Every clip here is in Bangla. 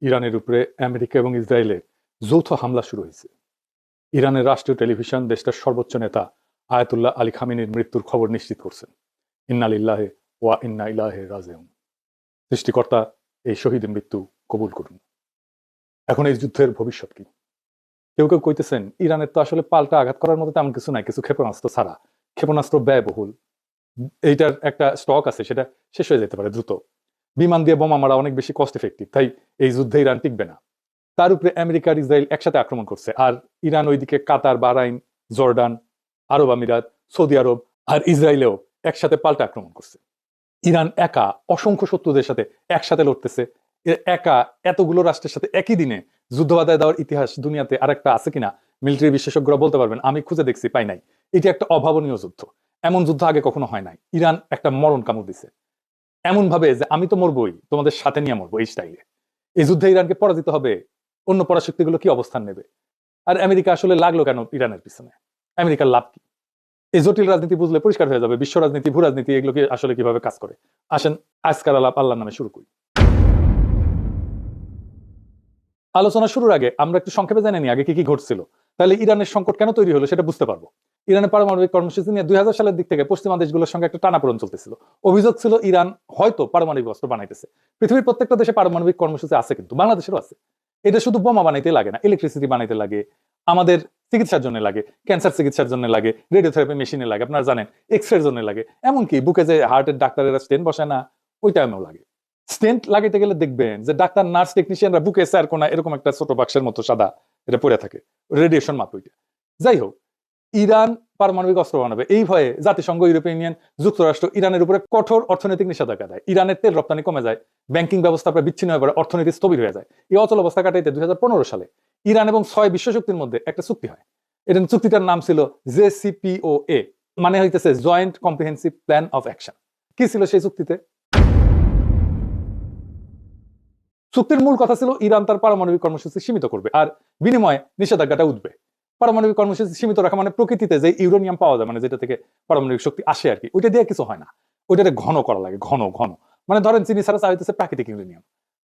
ইরানের উপরে আমেরিকা এবং ইসরায়েলের যৌথ হামলা শুরু হয়েছে। ইরানের রাষ্ট্রীয় টেলিভিশন দেশটার সর্বোচ্চ নেতা আয়াতুল্লাহ আলী খামেনির মৃত্যুর খবর নিশ্চিত করছেন। ইন্না লিল্লাহি ওয়া ইন্না ইলাইহি রাজিউন। সৃষ্টিকর্তা এই শহীদের মৃত্যু কবুল করুন। এখন এই যুদ্ধের ভবিষ্যৎ কি? কেউ কেউ কইতেছেন ইরানের তো আসলে পাল্টা আঘাত করার মতো তেমন কিছু নাই, কিছু ক্ষেপণাস্ত্র ছাড়া। ক্ষেপণাস্ত্র ব্যয়বহুল, এইটার একটা স্টক আছে, সেটা শেষ হয়ে যেতে পারে দ্রুত। বিমান দিয়ে বোমা মারা অনেক বেশি কস্ট এফেক্টিভ, তাই এই যুদ্ধে ইরান টিকবে না। তার উপরে আমেরিকা আর ইসরায়েল একসাথে আক্রমণ করছে, আর ইরান ওইদিকে কাতার, বাহরাইন, জর্ডান, আরব আমিরাত, সৌদি আরব আর ইসরায়েলেও একসাথে পাল্টা আক্রমণ করছে। ইরান একা অসংখ্য শত্রুদের সাথে একসাথে লড়তেছে। একা এতগুলো রাষ্ট্রের সাথে একই দিনে যুদ্ধ বাধায় দেওয়ার ইতিহাস দুনিয়াতে আরেকটা আছে কিনা মিলিটারি বিশেষজ্ঞরা বলতে পারবেন, আমি খুঁজে দেখছি, পাই নাই। এটি একটা অভাবনীয় যুদ্ধ, এমন যুদ্ধ আগে কখনো হয় নাই। ইরান একটা মরণ কামড় দিছে এমন ভাবে যে আমি তো মরবই, তোমাদের সাথে নিয়ে মরবো, এই স্টাইলে। এই যুদ্ধে ইরানকে পরাজিত হবে, অন্য পরাশক্তিগুলো কি অবস্থান নেবে? আর আমেরিকা আসলে লাগলো কেন ইরানের পিছনে? আমেরিকার লাভ কি? এই জটিল রাজনীতি বুঝলে পরিষ্কার হয়ে যাবে বিশ্ব রাজনীতি, ভূ রাজনীতি এগুলোকে আসলে কিভাবে কাজ করে। আসেন আজকার আলাপ আল্লাহর নামে শুরু করি। আলোচনা শুরুর আগে আমরা একটু সংক্ষেপে জেনে নিই আগে কি কি ঘটছিল, তাহলে ইরানের সংকট কেন তৈরি হলো সেটা বুঝতে পারবো। ইরানের পারমাণবিক কর্মসূচি নিয়ে 2000 সালের দিক থেকে পশ্চিমা দেশগুলোর সঙ্গে একটা টানাপোড়েন চলতেছিল। অভিযোগ ছিল ইরান হয়তো পারমাণবিক অস্ত্র বানাইতেছে। পৃথিবীর প্রত্যেকটা দেশে পারমাণবিক কর্মসূচি আছে, কিন্তু বাংলাদেশেরও আছে। এটা শুধু বোমা বানাইতে লাগে না, ইলেকট্রিসিটি বানাইতে লাগে, আমাদের চিকিৎসার জন্য লাগে, ক্যান্সার চিকিৎসার জন্য লাগে, রেডিওথেরাপি মেশিনে লাগে, আপনারা জানেন, এক্সরের জন্য লাগে, এমনকি বুকে যে হার্টের ডাক্তারেরা স্টেন বসায় না, ওই টাইমেও লাগে। স্টেন্ট লাগাইতে গেলে দেখবেন যে ডাক্তার, নার্স, টেকনিশিয়ানরা বুকে স্যার কোনা এরকম একটা ছোট বাক্সের মতো সাদা এটা পড়ে থাকে, রেডিয়েশন মাপ ওইটা। যাই হোক, ইরান পারমাণবিক অস্ত্র বানাবে এই ভয়ে জাতিসংঘ, ইউরোপিয়ান ইউনিয়ন, যুক্তরাষ্ট্র ইরানের উপরে কঠোর অর্থনৈতিক নিষেধাজ্ঞা দেয়। ইরানের তেল রপ্তানি কমে যায়, ব্যাংকিং ব্যবস্থা প্রায় বিচ্ছিন্ন হয়ে পড়ে, অর্থনীতি স্থবির হয়ে যায়। এই অচল অবস্থা কাটাইতে 2015 সালে ইরান এবং 6 বিশ্বশক্তির মধ্যে একটা চুক্তি হয়। এটা চুক্তিটার নাম ছিল JCPOA, মানে হইতেছে joint comprehensive plan of action. কি ছিল সেই চুক্তিতে? চুক্তির মূল কথা ছিল ইরান তার পারমাণবিক কর্মসূচি সীমিত করবে, আর বিনিময়ে নিষেধাজ্ঞাটা উঠবে। পারমাণবিক কর্মসূচি সীমিত রাখা মানে প্রকৃতিতে যে ইউরেনিয়াম পাওয়া যায়, মানে যেটা থেকে পারমাণবিক শক্তি আসে আর কি, ওইটা দিয়ে কিছু হয় না। ওইটাতে ঘন করা লাগে, ঘন ঘন। মানে ধরেন চিনি ছাড়া চা হইতেছে প্রাকৃতিক ইউরেনিয়াম,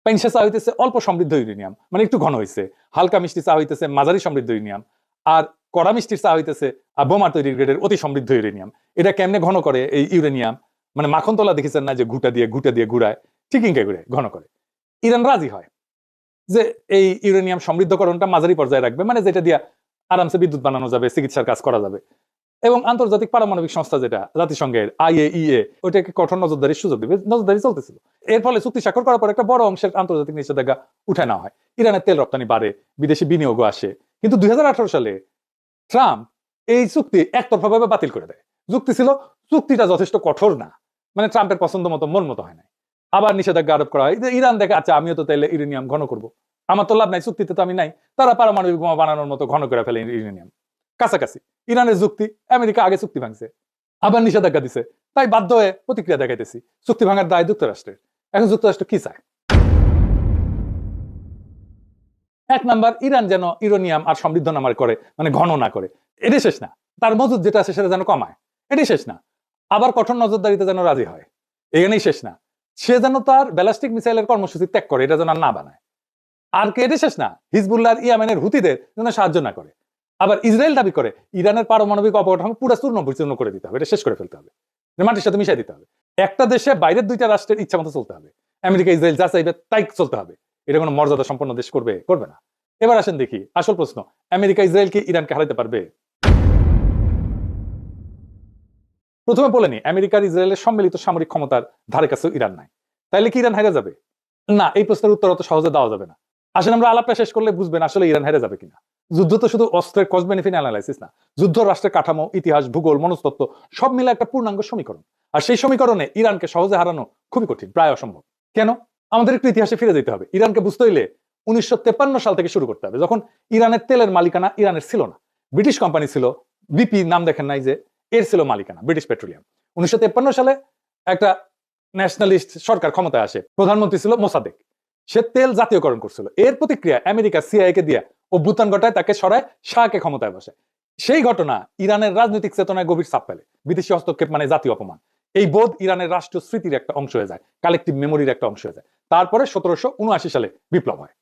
পাইনসা চা হইতেছে অল্প সমৃদ্ধ ইউরেনিয়াম, মানে একটু ঘন হয়েছে। হালকা মিষ্টি চা হইতেছে মাঝারি সমৃদ্ধ ইউরেনিয়াম, আর কড়া মিষ্টির চা হইতেছে বোমা তৈরি গ্রেডের অতি সমৃদ্ধ ইউরেনিয়াম। এটা কেমনে ঘন করে এই ইউরেনিয়াম? মানে মাখন তোলা দেখেছেন না, যে ঘুটা দিয়ে ঘুরায়, ঠিক ইনকে ঘুরে ঘন করে। ইরান রাজি হয় যে এই ইউরেনিয়াম সমৃদ্ধকরণটা মাঝারি পর্যায়ে রাখবে, মানে যেটা দিয়ে আরামসে বিদ্যুৎ বানানো যাবে, চিকিৎসার কাজ করা যাবে। এবং আন্তর্জাতিক পারমাণবিক সংস্থা যেটা জাতিসংঘের IAEA, ওইটাকে কঠোর নজরদারির সুযোগ দিবে। নজরদারি চলতেছিল। এর ফলে চুক্তি স্বাক্ষর করার পর একটা বড় অংশের আন্তর্জাতিক নিষেধাজ্ঞা উঠে নেওয়া হয়। ইরানের তেল রপ্তানি বাড়ে, বিদেশি বিনিয়োগও আসে। কিন্তু 2018 সালে ট্রাম্প এই চুক্তি একতরফাভাবে বাতিল করে দেয়। যুক্তি ছিল চুক্তিটা যথেষ্ট কঠোর না, মানে ট্রাম্পের পছন্দ মতো, মন মতো হয় না। আবার নিষেধাজ্ঞা আরোপ করা হয়। ইরান দেখে আচ্ছা আমিও তো তাইলে ইউরেনিয়াম ঘন করব, আমার তো লাভ নাই, চুক্তিতে তো আমি নাই। তারা পারমাণবিক বোমা বানানোর মতো ঘন করে ফেলে ইউরেনিয়াম। কাছাকাছি ইরানের যুক্তি, আমেরিকা আগে চুক্তি ভাঙছে, আবার নিষেধাজ্ঞা দিছে, তাই বাধ্য হয়ে প্রতিক্রিয়া দেখাইতেছি। চুক্তি ভাঙার দায় যুক্তরাষ্ট্রের। এখন যুক্তরাষ্ট্র কি চায়? এক নাম্বার, ইরান যেন ইউরেনিয়াম আর সমৃদ্ধ নামার করে, মানে ঘন না করে। এটাই শেষ না, তার মজুদ যেটা আছে সেটা যেন কমায়, এটাই শেষ না। আবার কঠোর নজরদারিতে যেন রাজি হয়, এখানেই শেষ না। সে যেন তার ব্যালিস্টিক মিসাইলের কর্মসূচি ত্যাগ করে, এটা যেন আর না বানায়। আর কে? এটা শেষ না, হিজবুল্লাহ, ইয়ামেনের হুতিদের যেন সাহায্য না করে। আবার ইসরায়েল দাবি করে ইরানের পারমাণবিক অবকাঠামো পুরো চূর্ণ বিচূর্ণ করে দিতে হবে, এটা শেষ করে ফেলতে হবে, মাটির সাথে মিশাই দিতে হবে। একটা দেশে বাইরের দুইটা রাষ্ট্রের ইচ্ছা মতো চলতে হবে, আমেরিকা ইসরায়েল যা চাইবে তাই চলতে হবে। এটা কোনো মর্যাদা সম্পন্ন দেশ করবে? করবে না। এবার আসেন দেখি আসল প্রশ্ন, আমেরিকা ইসরায়েল কি ইরানকে হারাইতে পারবে? প্রথমে বলে নি, আমেরিকার ইসরায়েলের সম্মিলিত সামরিক ক্ষমতার ধারে কাছে ইরান নাই। তাইলে কি ইরান হেরে যাবে? না, এই প্রশ্নের উত্তর অত সহজে দেওয়া যাবে না। আসলে আমরা আলাপটা শেষ করলে বুঝবেন আসলে ইরান হেরে যাবে কিনা। যুদ্ধ তো শুধু অস্ত্রের কস্ট বেনিফিট অ্যানালাইসিস না, যুদ্ধ রাষ্ট্রের কাঠামো, ইতিহাস, ভূগোল, মনস্তত্ত্ব সব মিলে একটা পূর্ণাঙ্গ সমীকরণ। আর সেই সমীকরণে ইরানকে সহজে হারানো খুবই কঠিন, প্রায় অসম্ভব। কেন? আমাদের একটু ইতিহাসে ফিরে যেতে হবে। ইরানকে বুঝতে হইলে 1953 সাল থেকে শুরু করতে হবে, যখন ইরানের তেলের মালিকানা ইরানের ছিল না, ব্রিটিশ কোম্পানি ছিল। BP নাম দেখেন নাই যে, এর ছিল মালিকানা ব্রিটিশ পেট্রোলিয়াম। 1953 সালে একটা ন্যাশনালিস্ট সরকার ক্ষমতায় আসে, প্রধানমন্ত্রী ছিল মোসাদেক। সে তেল জাতীয়করণ করছিল। এর প্রতিক্রিয়া আমেরিকা CIA কে দিয়ে অভ্যুত্থান ঘটায়, তাকে সরায়, শাহকে ক্ষমতায় বসে। সেই ঘটনা ইরানের রাজনৈতিক চেতনায় গভীর ছাপ ফেলে। বিদেশি হস্তক্ষেপ মানে জাতীয় অপমান, এই বোধ ইরানের রাষ্ট্রীয় স্মৃতির একটা অংশ হয়ে যায়, কালেকটিভ মেমোরির একটা অংশ হয়ে যায়। তারপরে 1779 সালে বিপ্লব হয়।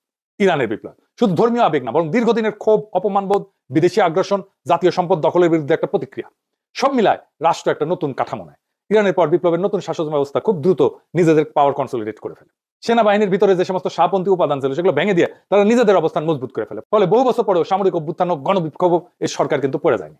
ইরানের বিপ্লব শুধু ধর্মীয় আবেগ না, বরং দীর্ঘদিনের ক্ষোভ, অপমানবোধ, বিদেশি আগ্রাসন, জাতীয় সম্পদ দখলের বিরুদ্ধে একটা প্রতিক্রিয়া। সব মিলায় রাষ্ট্র একটা নতুন কাঠামো নেয়। ইরানের পর বিপ্লবের নতুন শাসন ব্যবস্থা খুব দ্রুত নিজেদের পাওয়ার কনসলিডেট করে ফেলে। সেনাবাহিনীর ভিতরে যে সমস্ত শাহপন্থী উপাদান ছিল সেগুলো ভেঙে দিয়ে তারা নিজেদের অবস্থান মজবুত করে ফেলে। ফলে বহু বছর পরেও সামরিক অভ্যুত্থান, গণবিক্ষোভ এই সরকার কিন্তু পড়ে যায়নি।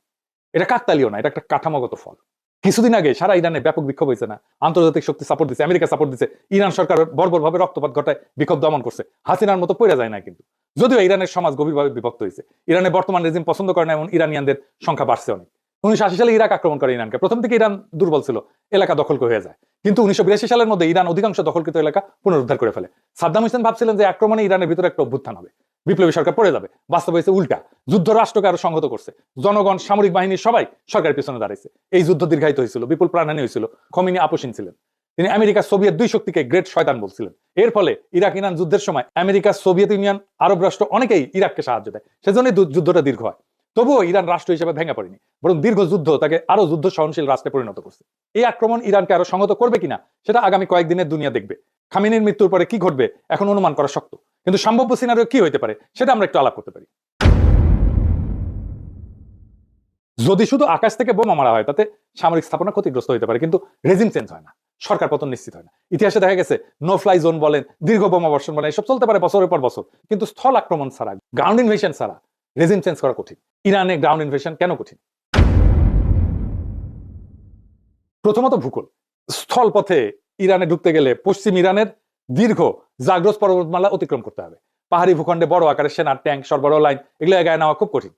এটা কাকতালীয় না, এটা একটা কাঠামোগত ফল। কিছুদিন আগে সারা ইরানে ব্যাপক বিক্ষোভ হয়েছে না? আন্তর্জাতিক শক্তি সাপোর্ট দিচ্ছে, আমেরিকা সাপোর্ট দিচ্ছে, ইরান সরকার বর্বরভাবে রক্তপাত ঘটায় বিক্ষোভ দমন করছে। হাসিনার মতো পড়ে যায় না কিন্তু। যদিও ইরানের সমাজ গভীরভাবে বিভক্ত হয়েছে। ইরানের বর্তমান রেজিম পছন্দ করে না এমন ইরানিয়ানদের সংখ্যা বাড়ছে অনেক। 1980 সালে ইরাক আক্রমণ করে ইরানকে। প্রথম থেকে ইরান দুর্বল ছিল, এলাকা দখল হয়ে যায়। কিন্তু 1982 সালের মধ্যে ইরান অধিকাংশ দখলকৃত এলাকা পুনরুদ্ধার করে ফেলে। সাদ্দাম হোসেন ভাবছিলেন যে আক্রমণে ইরানের ভিতরে একটা অভ্যুত্থান হবে, বিপ্লবী সরকার পড়ে যাবে। বাস্তব হয়েছে উল্টা। যুদ্ধ রাষ্ট্রকে আরো সংহত করছে। জনগণ, সামরিক বাহিনী সবাই সরকারের পিছনে দাঁড়াইছে। এই যুদ্ধ দীর্ঘায়িত হয়েছিল, বিপুল প্রাণহানি হয়েছিল। খোমেনি আপোষহীন ছিলেন। তিনি আমেরিকা সোভিয়েত দুই শক্তিকে গ্রেট শয়তান বলছিলেন। এর ফলে ইরাক ইরান যুদ্ধের সময় আমেরিকা, সোভিয়েত ইউনিয়ন, আরব রাষ্ট্র অনেকেই ইরাককে সাহায্য দেয়। সেজন্যই যুদ্ধটা দীর্ঘ হয়। তবুও ইরান রাষ্ট্র হিসেবে ভেঙে পড়েনি, বরং দীর্ঘ যুদ্ধ তাকে আরো যুদ্ধ সহনশীল রাষ্ট্রে পরিণত করছে। এই আক্রমণ ইরানকে আরো সংহত করবে কিনা সেটা আগামী কয়েকদিনের দুনিয়া দেখবে। খামেনির মৃত্যুর পরে কি ঘটবে এখন অনুমান করা শক্ত, কিন্তু সম্ভাব্য সিনারিও কি হইতে পারে সেটা আমরা একটু আলাপ করতে পারি। যদি শুধু আকাশ থেকে বোমা মারা হয় তাতে সামরিক স্থাপনা ক্ষতিগ্রস্ত হতে পারে, কিন্তু রেজিম চেঞ্জ হয় না, সরকার পতন নিশ্চিত হয় না। ইতিহাসে দেখা গেছে নো ফ্লাই জোন বলেন, দীর্ঘ বোমা বর্ষণ বলেন, এসব চলতে পারে বছরের পর বছর, কিন্তু স্থল আক্রমণ ছাড়া, গ্রাউন্ড ইনভেশন ছাড়া রেজিম চেঞ্জ করা কঠিন। ইরানে গ্রাউন্ড ইনভেশন কেন কঠিন? প্রথমত ভূগোল। স্থল পথে ইরানে ঢুকতে গেলে পশ্চিম ইরানের দীর্ঘ জাগ্রস পর্বতমালা অতিক্রম করতে হবে। পাহাড়ি ভূখণ্ডে বড় আকারের সেনা, ট্যাঙ্ক, সরবরাহ লাইন এগুলো গায়ে নেওয়া খুব কঠিন।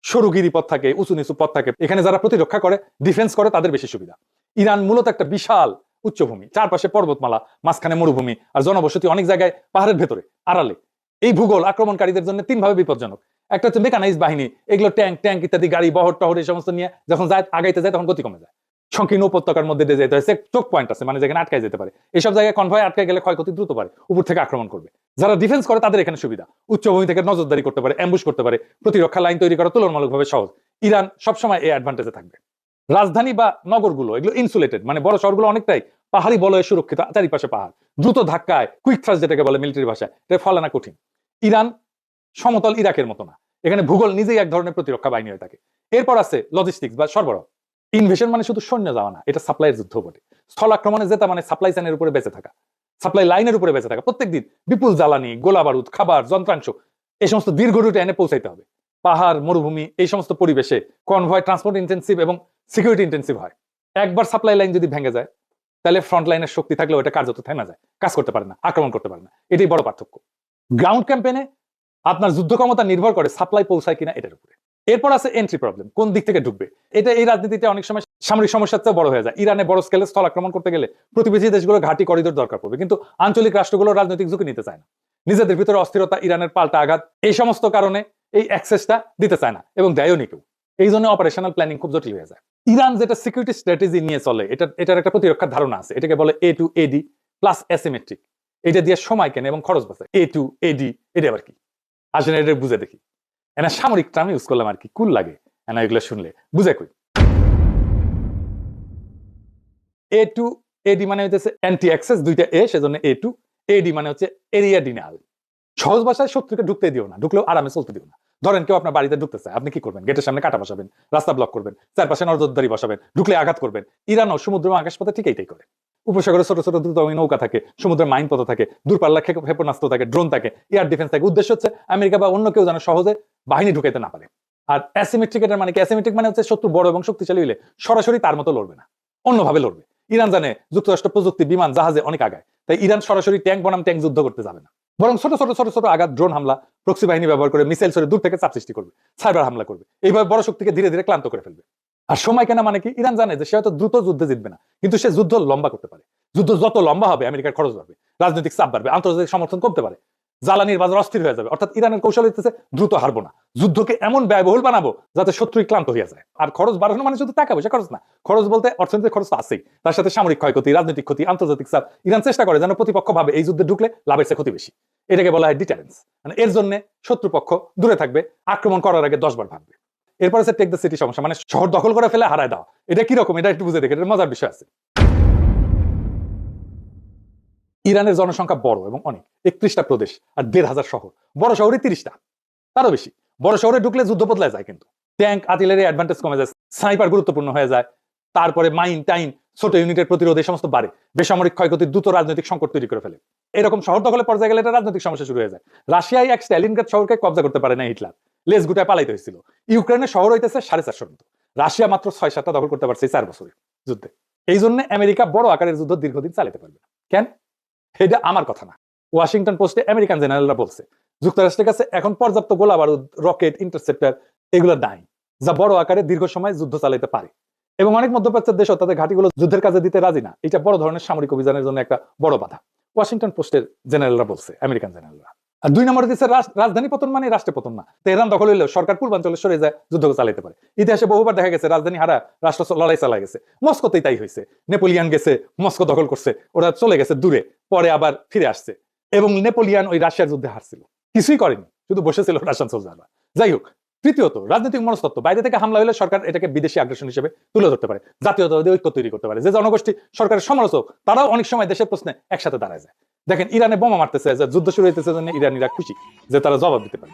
সরু গিরিপথ থাকে, উঁচু নিচু পথ থাকে। এখানে যারা প্রতিরক্ষা করে, ডিফেন্স করে, তাদের বেশি সুবিধা। ইরান মূলত একটা বিশাল উচ্চভূমি, চারপাশে পর্বতমালা, মাঝখানে মরুভূমি, আর জনবসতি অনেক জায়গায় পাহাড়ের ভেতরে আড়ালে। এই ভূগোল আক্রমণকারীদের জন্য তিনভাবে বিপজ্জনক। একটা হচ্ছে মেকানাইজ বাহিনী, এগুলো ট্যাঙ্ক ইত্যাদি গাড়ি, বহর টহর এই সমস্ত নিয়ে যখন যায়, আগাইতে যায়, তখন গতি কমে যায়। সংকীর্ণ উপত্যকার মধ্যে দিয়ে যেতে হয়, চোখ পয়েন্ট আছে, মানে যেখানে আটকায় যেতে পারে। এইসব জায়গায় কনভয় আটকে গেলে ক্ষয়ক্ষতি দ্রুত পারে, উপর থেকে আক্রমণ করবে। যারা ডিফেন্স করে তাদের এখানে সুবিধা, উচ্চভূমি থেকে নজরদারি করতে পারে, অ্যাম্বুশ করতে পারে, প্রতিরক্ষা লাইন তৈরি করা তুলনামূলকভাবে সহজ। ইরান সবসময় এই অ্যাডভান্টেজে থাকবে। রাজধানী বা নগরগুলো এগুলো ইনসুলেটেড, মানে বড় শহরগুলো অনেকটাই পাহাড়ি বলয়ে সুরক্ষিত, চারিপাশে পাহাড়। দ্রুত ধাক্কায়, কুইক থ্রাস্ট যেটাকে বলে মিলিটারি ভাষায়, এটা ফলানা কঠিন। ইরান সমতল ইরাকের মতো না, এখানে ভূগোল নিজেই এক ধরনের প্রতিরক্ষা বাহিনী হয়ে থাকে। এরপর আছে লজিস্টিক্স বা সরবরাহ। ইনভেশন মানে শুধু সৈন্য যাওয়া না, এটা সাপ্লাইয়ের যুদ্ধ বটে। স্থল আক্রমণে যেটা মানে সাপ্লাই চেইনের উপরে বেঁচে থাকা, সাপ্লাই লাইনের উপরে বেঁচে থাকা। প্রত্যেকদিন বিপুল জ্বালানি, গোলা বারুদ, খাবার, যন্ত্রাংশ এই সমস্ত দীর্ঘ রুটে এনে পৌঁছাইতে হবে। পাহাড়, মরুভূমি এই সমস্ত পরিবেশে কনভয় ট্রান্সপোর্ট ইন্টেন্সিভ এবং সিকিউরিটি ইন্টেন্সিভ হয়। একবার সাপ্লাই লাইন যদি ভেঙে যায়, তাহলে ফ্রন্ট লাইনের শক্তি থাকলেও এটা কার্যত থেমে যায়, কাজ করতে পারে না, আক্রমণ করতে পারে না। এটাই বড় পার্থক্য। গ্রাউন্ড ক্যাম্পেনে আপনার যুদ্ধ ক্ষমতা নির্ভর করে সাপ্লাই পৌঁছায় কিনা এটার উপরে। এরপর আছে এন্ট্রি প্রবলেম, কোন দিক থেকে ঢুকবে। এটা এই রাজনীতিতে অনেক সময় সামরিক সমস্যার চেয়ে বড় হয়ে যায়। ইরানে বড় স্কেলে স্থল আক্রমণ করতে গেলে প্রতিবেশী দেশগুলো ঘাটি, করিডোর দরকার পড়বে, কিন্তু আঞ্চলিক রাষ্ট্রগুলো রাজনৈতিক ঝুঁকি নিতে চায় না। নিজেদের ভিতরে অস্থিরতা, ইরানের পাল্টা আঘাত, এই সমস্ত কারণে এই অ্যাক্সেসটা দিতে চায় না, এবং দেয়ও নি কেউ। এই জন্য অপারেশনাল প্ল্যানিং খুব জটিল হয়ে যায়। ইরান যেটা সিকিউরিটি স্ট্র্যাটেজি নিয়ে চলে, এটার একটা প্রতিরক্ষার ধারণা আছে। এটাকে বলে A to AD plus asymmetric. এটা দিয়ে সময় কেনে এবং খরচ বাঁচে। A to AD এটা আবার কি আসলে এটা বুঝে দেখি। এনা সামরিক টার্ম ইউজ করলাম আর কি, কুল লাগে এনা এগুলো শুনলে, বুঝে কই। A to AD মানে হচ্ছে অ্যান্টি অ্যাক্সেস, দুইটা এ, সেজন্য A to AD মানে হচ্ছে এরিয়া ডিনাল। সহজ ভাষায় শত্রুকে ঢুকতে দিও না, ঢুকলেও আরামে চলতে দিও না। ধরেন কেউ আপনার বাড়িতে ঢুকতে চায়, আপনি কি করবেন? গেটের সামনে কাটা বসাবেন, রাস্তা ব্লক করবেন, চারপাশে নজরদারি বসাবেন, ঢুকলে আঘাত করবেন। ইরানও সমুদ্র এবং আকাশপথে ঠিক এইটাই করে। উপসাগরে ছোট ছোট দ্রুতগামী নৌকা থাকে, সমুদ্রের মাইন পথ থাকে, দূরপাল্লা ক্ষেপণাস্ত্র থাকে, ড্রোন থাকে, এয়ার ডিফেন্স থাকে। উদ্দেশ্য হচ্ছে আমেরিকা বা অন্য কেউ যেন সহজে বাহিনী ঢুকাইতে না পারে। আর অ্যাসিমেট্রিক এটার মানে কি? অ্যাসিমেট্রিক মানে হচ্ছে শত্রু বড় এবং শক্তিশালী হলে সরাসরি তার মতো লড়বে না, অন্যভাবে লড়বে। ইরান জানে যুক্তরাষ্ট্র প্রযুক্তি, বিমান, জাহাজে অনেক আগায়, তাই ইরান সরাসরি ট্যাঙ্ক বনাম ট্যাঙ্ক যুদ্ধ করতে যাবে না, বরং ছোট ছোট ছোট ছোট আঘাত, ড্রোন হামলা, প্রক্সি বাহিনী ব্যবহার করে মিসাইল ছড়ে দূর থেকে চাপ সৃষ্টি করবে, সাইবার হামলা করবে। এইভাবে বড় শক্তিকে ধীরে ধীরে ক্লান্ত করে ফেলবে। আর সময় কেনা মানে কি? ইরান জানে যে সে হয়তো দ্রুত যুদ্ধে জিতবে না, কিন্তু সে যুদ্ধ লম্বা করতে পারে। যুদ্ধ যত লম্বা হবে আমেরিকার খরচ বাড়বে, রাজনৈতিক চাপ বাড়বে, আন্তর্জাতিক সমর্থন কমতে পারে, জ্বালানির বাজার অস্থির হয়ে যাবে। অর্থাৎ ইরানের কৌশল হচ্ছে দ্রুত হারবো না, যুদ্ধকে এমন ব্যয়বহুল বানাবো যাতে শত্রুই ক্লান্ত হয়ে যায়। আর খরচ বাড়ানো মানে শুধু টাকা পয়সা খরচ না, খরচ বলতে অর্থনৈতিক খরচ তো আছেই, তার সাথে সামরিক ক্ষয়ক্ষতি, রাজনৈতিক ক্ষতি, আন্তর্জাতিক চাপ। ইরান চেষ্টা করে যেন প্রতিপক্ষ ভাবে এই যুদ্ধে ঢুকলে লাভের চেয়ে ক্ষতি বেশি। এটাকে বলা হয় ডিটারেন্স। মানে এর জন্য শত্রুপক্ষ দূরে থাকবে, আক্রমণ করার আগে 10 বার ভাববে। এরপর আছে টেক দ্য সিটি সমস্যা, মানে শহর দখল করে ফেলে হারায় দাও। এটা কিরকম, এটা একটু বুঝে দেখে, এটা মজার বিষয় আছে। ইরানের জনসংখ্যা বড় এবং অনেক, 31টা প্রদেশ আর 1,500 শহর, বড় শহরে 30টা, তারও বেশি। বড় শহরে ঢুকলে যুদ্ধ বদলায় যায়, কিন্তু ট্যাঙ্ক আর্টিলারি অ্যাডভান্টেজ কমে যায়, স্নাইপার গুরুত্বপূর্ণ হয়ে যায়, তারপরে মাইন টাইন ছোট ইউনিটের প্রতিরোধ এই সমস্ত বাড়ে, বেসামরিক ক্ষয়ক্ষতি দ্রুত রাজনৈতিক সংকট তৈরি করে ফেলে। এরকম শহর দখলে পর্যায়ে গেলে এটা রাজনৈতিক সমস্যা শুরু হয়ে যায়। রাশিয়ায় এক স্ট্যালিনগ্রাদ শহরকে কব্জা করতে পারে না হিটলার, লেজ গুটায় পালাইতে হয়েছিল। ইউক্রেনের শহর হইতেছে 450 মতো, রাশিয়া মাত্র 6-7টা দখল করতে পারছে 4 বছরের যুদ্ধে। এই জন্য আমেরিকা বড় আকারের যুদ্ধ দীর্ঘদিন চালাতে পারবে না। কেন? এটা আমার কথা না, ওয়াশিংটন পোস্টে আমেরিকান জেনারেলরা বলছে যুক্তরাষ্ট্রের কাছে এখন পর্যাপ্ত গোলা বারুদ, রকেট, ইন্টারসেপ্টর এগুলো নাই, যা বড় আকারে দীর্ঘ সময় যুদ্ধ চালাতে পারে। এবং অনেক মধ্যপ্রাচ্যের দেশও তাদের ঘাঁটিগুলো যুদ্ধের কাজে দিতে রাজি না। এটা বড় ধরনের সামরিক অভিযানের জন্য একটা বড় বাধা, ওয়াশিংটন পোস্টের জেনারেলরা বলছে, আমেরিকান জেনারেলরা। আর 2 নম্বরে দিচ্ছে রাজধানী পতন মানে রাষ্ট্রের পতন না। তেহরান দখল হইলেও সরকার পূর্বাঞ্চলে সরে যায়, যুদ্ধ চালাতে পারে। ইতিহাসে বহুবার দেখা গেছে রাজধানী হারা রাষ্ট্র লড়াই চালা গেছে। মস্কোতেই তাই হয়েছে, নেপোলিয়ান গেছে, মস্কো দখল করছে, ওরা চলে গেছে দূরে, পরে আবার ফিরে আসছে। এবং নেপোলিয়ান ওই রাশিয়ার যুদ্ধে হারছিল, কিছুই করেনি, শুধু বসেছিল রাশিয়ান সোলজাররা। যাই হোক, তৃতীয়ত রাজনৈতিক মনস্তত্ত্ব, বাইরে থেকে হামলা হলে সরকার এটাকে বিদেশি আগ্রাসন হিসেবে তুলে ধরতে পারে, জাতীয়তাবাদী ঐক্য তৈরি করতে পারে। যে জনগোষ্ঠী সরকারের সমালোচক তারাও অনেক সময় দেশের প্রশ্নে একসাথে দাঁড়ায় যায়। দেখেন ইরানে বোমা মারতেছে, যুদ্ধ শুরু হইতেছে, জন্য ইরানিরা খুশি যে তারা জবাব দিতে পারে।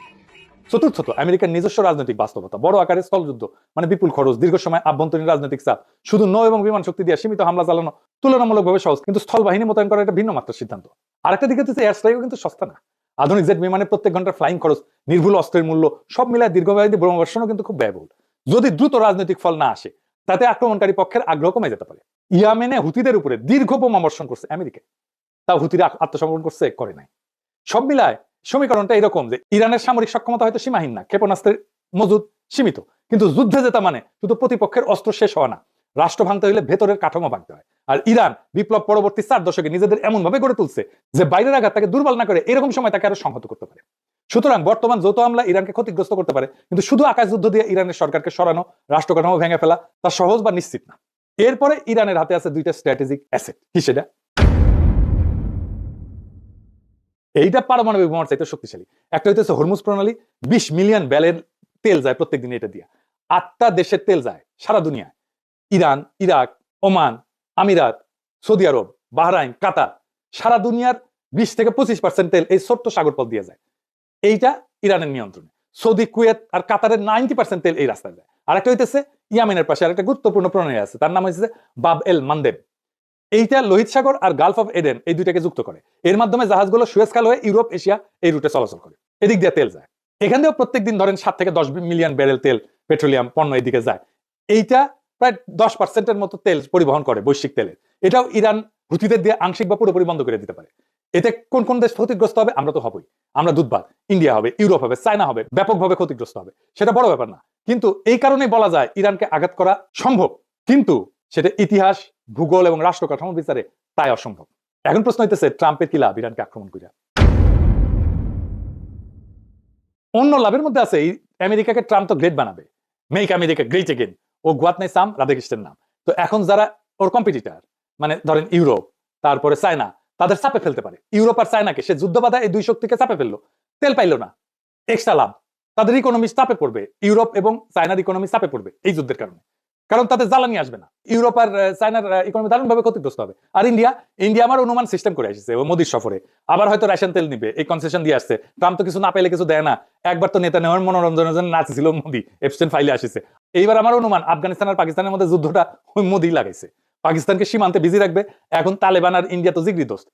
চতুর্থত আমেরিকার নিজস্ব রাজনৈতিক বাস্তবতা, বড় আকারে স্থলযুদ্ধ মানে বিপুল খরচ, দীর্ঘ সময় আভ্যন্তরীণ রাজনৈতিক চাপ, শুধু নৌ এবং বিমান শক্তি দিয়ে সীমিত হামলা চালানো তুলনামূলকভাবে সহজ, কিন্তু স্থল বাহিনী মোতায়েন করা এটা ভিন্ন মাত্রার সিদ্ধান্ত। আরেকটা দিকে হচ্ছে এয়ার স্ট্রাইকও কিন্তু সস্তা না। আধুনিক জেট বিমানের প্রত্যেক ঘন্টার ফ্লাইং খরচ, নির্ভুল অস্ত্রের মূল্য সব মিলায় দীর্ঘমেয়াদী বোমাবর্ষণও কিন্তু খুব ব্যয়বহুল। যদি দ্রুত রাজনৈতিক ফল না আসে, তাতে আক্রমণকারী পক্ষের আগ্রহ কমে যেতে পারে। ইয়ামেনে হুতিদের উপরে দীর্ঘ বোমাবর্ষণ করছে আমেরিকা, তাও হুতিরা আত্মসমর্পণ করছে, করে নাই। সব মিলায় সমীকরণটা এরকম যে ইরানের সামরিক সক্ষমতা হয়তো সীমাহীন না, ক্ষেপণাস্ত্রের মজুদ সীমিত, কিন্তু যুদ্ধে জেতা মানে শুধু প্রতিপক্ষের অস্ত্র শেষ হওয়া না, রাষ্ট্র ভাঙতে হইলে ভেতরের কাঠামো ভাঙতে হয়। আর ইরান বিপ্লব পরবর্তী 4 দশকে নিজেদের এমন ভাবে গড়ে তুলছে যে বাইরের আঘাত তাকে দুর্বল না করে এরকম সময় তাকে আরো সংহত করতে পারে। সুতরাং বর্তমান যৌথ হামলা ইরানকে ক্ষতিগ্রস্ত করতে পারে, কিন্তু শুধু আকাশ যুদ্ধ দিয়ে ইরানের সরকারকে সরানো, রাষ্ট্র কাঠামো ভেঙে ফেলা তা সহজ বা নিশ্চিত না। এরপরে ইরানের হাতে আছে 2টা স্ট্র্যাটেজিক অ্যাসেট। কি সেটা? এইটা পারমাণবিক বোমার চাইতে শক্তিশালী। একটা হইতেছে হরমুজ প্রণালী, 20 মিলিয়ন ব্যারেল তেল যায় প্রত্যেকদিন এটা দিয়ে, 8টা দেশের তেল যায় সারা দুনিয়ায়, ইরান, ইরাক, ওমান, আমিরাত, সৌদি আরব, বাহরাইন, কাতার, সারা দুনিয়ার 20-25% তেল এই ছোট্ট সাগরপথ দিয়ে যায়। এইটা ইরানের নিয়ন্ত্রণে। সৌদি, কুয়েত আর কাতারের 90% তেল এই রাস্তায় যায়। আরেকটা হইতেছে ইয়ামেনের পাশে আরেকটা গুরুত্বপূর্ণ প্রণালী আছে, তার নাম হচ্ছে বাব এল মানদেব। এইটা লোহিত সাগর আর গালফ অফ এডেন এই দুইটাকে যুক্ত করে। এর মাধ্যমে জাহাজগুলো সুয়েজ খাল হয়ে ইউরোপ, এশিয়া এই রুটে চলাচল করে, এদিক দিয়ে তেল যায়। এখান থেকেও প্রত্যেকদিন ধরেন 7-10 মিলিয়ন ব্যারেল তেল, পেট্রোলিয়াম পণ্য এদিকে যায়। এইটা প্রায় 10% মতো তেল পরিবহন করে বৈশ্বিক তেলের। এটাও ইরান হুতিদের দিয়ে আংশিক বা পুরোপুরি বন্ধ করে দিতে পারে। এতে কোন কোন দেশ ক্ষতিগ্রস্ত হবে? আমরা তো হবই, আমরা দুধবাদ, ইন্ডিয়া হবে, ইউরোপ হবে, চায়না হবে, ব্যাপকভাবে ক্ষতিগ্রস্ত হবে। সেটা বড় ব্যাপার না, কিন্তু এই কারণেই বলা যায় ইরানকে আঘাত করা সম্ভব, কিন্তু সেটা ইতিহাস, ভূগোল এবং রাষ্ট্র কাঠামো বিচারে তাই অসম্ভব। এখন প্রশ্ন হইতেছে ট্রাম্পের কি লাভ ইরানকে আক্রমণ করিয়া? অন্য লাভের মধ্যে আছে আমেরিকাকে ট্রাম্প তো গ্রেট বানাবে, মেক আমেরিকা গ্রেট এগেন, ও গুয়াতনাই সাম রাধাকৃষ্ণের নাম। তো এখন যারা ওর কম্পিটিটর মানে ধরেন ইউরোপ, তারপরে চায়না, তাদের চাপে ফেলতে পারে। ইউরোপ আর চায়নাকে সে যুদ্ধ বাধা এই দুই শক্তিকে চাপে ফেললো, তেল পাইলো না, এক্সট্রা লাভ, তাদের ইকোনমি চাপে পড়বে, ইউরোপ এবং চায়নার ইকোনমি চাপে পড়বে এই যুদ্ধের কারণে, কারণ তাদের জ্বালানি আসবে না। ইউরোপ আর চায়নার ইকোনমি দারুণভাবে ক্ষতিগ্রস্ত হবে। আর ইন্ডিয়া আমার অনুমান সিস্টেম করে আসছে ও মোদির সফরে, আবার হয়তো রাশিয়ান তেল নিবে, এই কনসেশন দিয়ে আসছে। ট্রাম্প তো কিছু না পেলে কিছু দেয় না, একবার তো নেতা নেওয়ার মনোরঞ্জনের জন্য নাচছিল মোদি, এপস্টেন ফাইলে আসিছে। এইবার আমার অনুমান আফগানিস্তান আর পাকিস্তানের মধ্যে যুদ্ধটা ওই মোদি লাগাইছে, পাকিস্তানকে সীমান্তে বিজি রাখবে। এখন তালেবান আর ইন্ডিয়া তো জিগরি দোস্ত,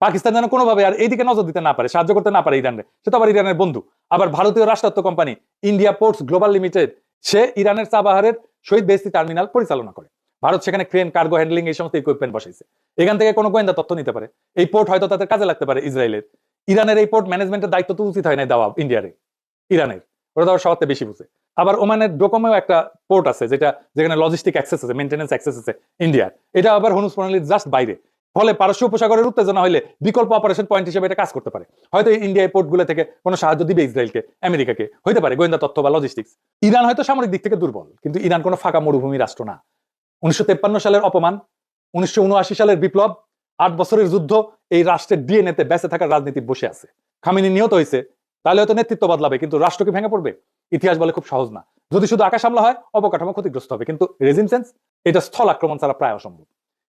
পাকিস্তান যেন কোনোভাবে আর এইদিকে নজর দিতে না পারে, সাহায্য করতে না পারে ইরানের, সে তো আবার ইরানের বন্ধু। আবার ভারতীয় রাষ্ট্রায়ত্ত company India Ports Global Limited, সে ইরানের চাবাহারের শহীদ বেহেশতি টার্মিনাল পরিচালনা করে। ভারত সেখানে ক্রেন, কার্গো হ্যান্ডলিং এই সমস্ত ইকুইপমেন্ট বসাইছে। এখান থেকে কোনো গোয়েন্দা তথ্য নিতে পারে, এই পোর্ট হয়তো তাদের কাজে লাগতে পারে ইসরায়েলের। ইরানের এই পোর্ট ম্যানেজমেন্টের দায়িত্ব তো উচিত হয় না দেওয়া ইন্ডিয়ারে, ইরানের, ওরা তো সবার বেশি বুঝে। আবার ওমানের ডোকোমেও একটা পোর্ট আছে যেখানে লজিস্টিক অ্যাক্সেস আছে, মেইনটেনেন্স অ্যাক্সেস আছে ইন্ডিয়ার, এটা আবার হরমুজ প্রণালীর জাস্ট বাইরে। ফলে পারস্য উপসাগরের উত্তেজনা হলে বিকল্প অপারেশন পয়েন্ট হিসেবে এটা কাজ করতে পারে। হয়তো ইন্ডিয়া এই পোর্টগুলো থেকে কোনো সাহায্য দিবে ইসরায়েলকে, আমেরিকাকে, হইতে পারে গোয়েন্দা তথ্য বা লজিস্টিক্স। ইরান হয়তো সামরিক দিক থেকে দুর্বল, কিন্তু ইরান কোনো ফাঁকা মরুভূমি রাষ্ট্র না। 1953 সালের অপমান, 1979 সালের বিপ্লব, 8 বছরের যুদ্ধ, এই রাষ্ট্রের ডিএনএতে বেঁচে থাকার রাজনীতি বসে আছে। খামেনি নিহত হয়েছে, তাহলে হয়তো নেতৃত্ব বদলাবে, কিন্তু রাষ্ট্র কি ভেঙে পড়বে? ইতিহাস বলে খুব সহজ না। যদি শুধু আকাশ হামলা হয় অবকাঠামো ক্ষতিগ্রস্ত হবে, কিন্তু রেজিম চেঞ্জ এটা স্থল আক্রমণ ছাড়া প্রায় অসম্ভব।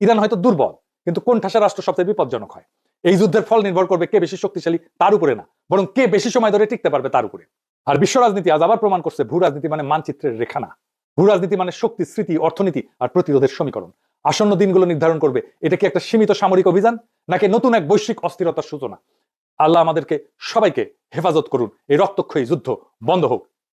ইরান হয়তো দুর্বল, কিন্তু কোন ঠাসা রাষ্ট্র সবচেয়ে বিপজ্জনক হয়? এই যুদ্ধের ফল নির্ভর করবে কে বেশি শক্তিশালী তার উপরে না, বরং কে বেশি সময় ধরে টিকতে পারবে তার উপরে। আর বিশ্ব রাজনীতি আজ আবার প্রমাণ করছে ভূ রাজনীতি মানে মানচিত্রের রেখা না, ভূ রাজনীতি মানে শক্তি, স্মৃতি, অর্থনীতি আর প্রতিরোধের সমীকরণ। আসন্ন দিনগুলো নির্ধারণ করবে এটা কি একটা সীমিত সামরিক অভিযান নাকি নতুন এক বৈশ্বিক অস্থিরতার সূচনা। আল্লাহ আমাদেরকে সবাইকে হেফাজত করুন। এই রক্তক্ষয়ী যুদ্ধ বন্ধ হোক।